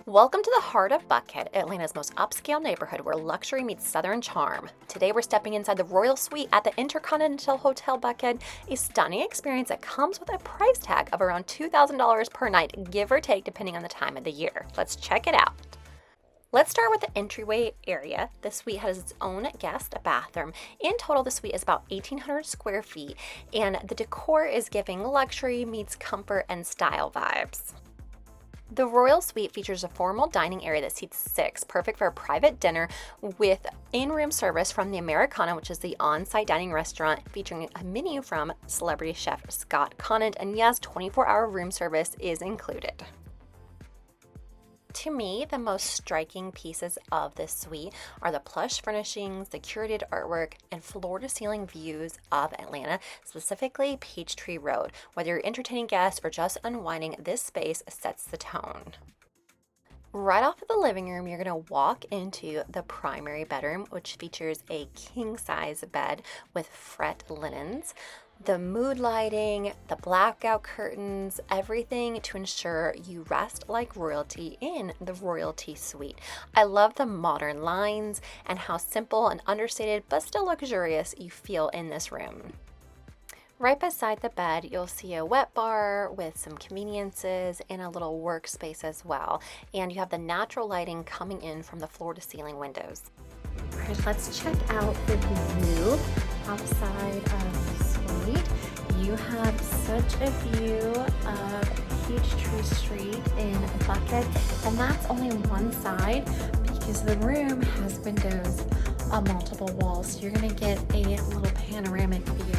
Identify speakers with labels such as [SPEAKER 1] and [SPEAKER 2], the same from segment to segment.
[SPEAKER 1] Welcome to the heart of Buckhead, Atlanta's most upscale neighborhood where luxury meets southern charm. Today we're stepping inside the royal suite at the InterContinental Hotel Buckhead, a stunning experience that comes with a price tag of around $2,000 per night, give or take depending on the time of the year. Let's check it out. Let's start with the entryway area. The suite has its own guest bathroom. In total, the suite is about 1,800 square feet, and the decor is giving luxury meets comfort and style vibes. The Royal Suite features a formal dining area that seats 6, perfect for a private dinner with in-room service from the Americana, which is the on-site dining restaurant featuring a menu from celebrity chef Scott Conant, and yes, 24-hour room service is included. To me, the most striking pieces of this suite are the plush furnishings, the curated artwork, and floor-to-ceiling views of Atlanta, specifically Peachtree Road. Whether you're entertaining guests or just unwinding, this space sets the tone. Right off of the living room, you're going to walk into the primary bedroom, which features a king-size bed with fret linens, the mood lighting, the blackout curtains, everything to ensure you rest like royalty in the royalty suite. I love the modern lines and how simple and understated but still luxurious you feel in this room. Right beside the bed, you'll see a wet bar with some conveniences and a little workspace as well. And you have the natural lighting coming in from the floor-to-ceiling windows. All right, let's check out the view outside of the suite. You have such a view of Peachtree Street in Buckhead, and that's only one side because the room has windows on multiple walls. So you're gonna get a little panoramic view.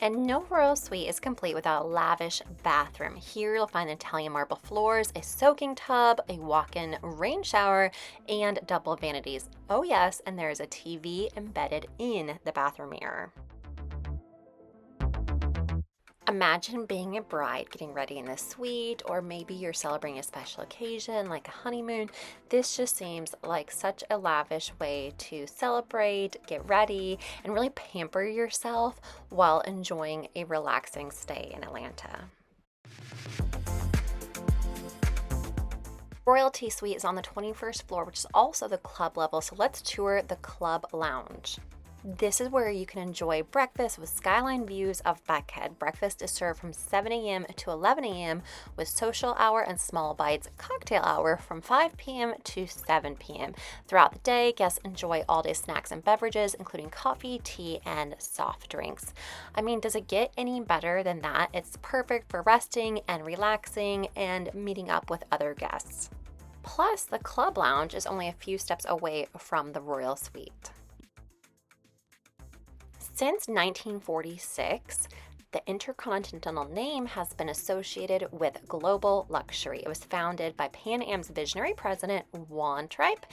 [SPEAKER 1] And no royal suite is complete without a lavish bathroom. Here you'll find Italian marble floors, a soaking tub, a walk-in rain shower, and double vanities. Oh yes, and there's a TV embedded in the bathroom mirror. Imagine being a bride getting ready in the suite, or maybe you're celebrating a special occasion like a honeymoon. This just seems like such a lavish way to celebrate, get ready, and really pamper yourself while enjoying a relaxing stay in Atlanta. Royalty Suite is on the 21st floor, which is also the club level, so let's tour the club lounge. This is where you can enjoy breakfast with skyline views of Buckhead. Breakfast is served from 7 a.m. to 11 a.m. with social hour and small bites, cocktail hour from 5 p.m. to 7 p.m. Throughout the day, guests enjoy all-day snacks and beverages, including coffee, tea, and soft drinks. I mean, does it get any better than that? It's perfect for resting and relaxing and meeting up with other guests. Plus, the club lounge is only a few steps away from the Royal Suite. Since 1946, the InterContinental name has been associated with global luxury. It was founded by Pan Am's visionary president, Juan Tripe,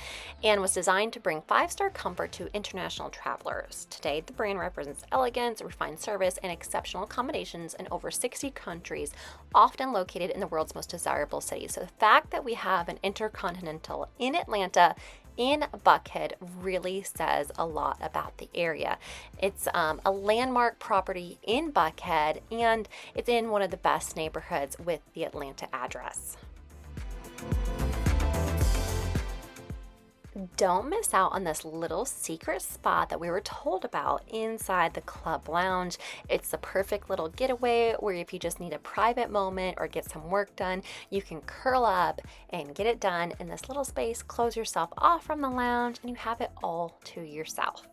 [SPEAKER 1] and was designed to bring five-star comfort to international travelers. Today, the brand represents elegance, refined service, and exceptional accommodations in over 60 countries, often located in the world's most desirable cities. So the fact that we have an InterContinental in Atlanta in Buckhead really says a lot about the area. It's a landmark property in Buckhead, and it's in one of the best neighborhoods with the Atlanta address. Don't miss out on this little secret spot that we were told about inside the club lounge. It's the perfect little getaway where if you just need a private moment or get some work done, you can curl up and get it done in this little space, close yourself off from the lounge, and you have it all to yourself.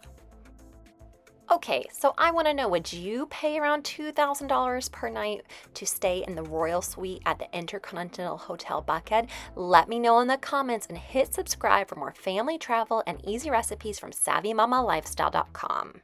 [SPEAKER 1] Okay, so I want to know, would you pay around $2,000 per night to stay in the Royal Suite at the InterContinental Hotel Buckhead? Let me know in the comments and hit subscribe for more family travel and easy recipes from SavvyMamaLifestyle.com.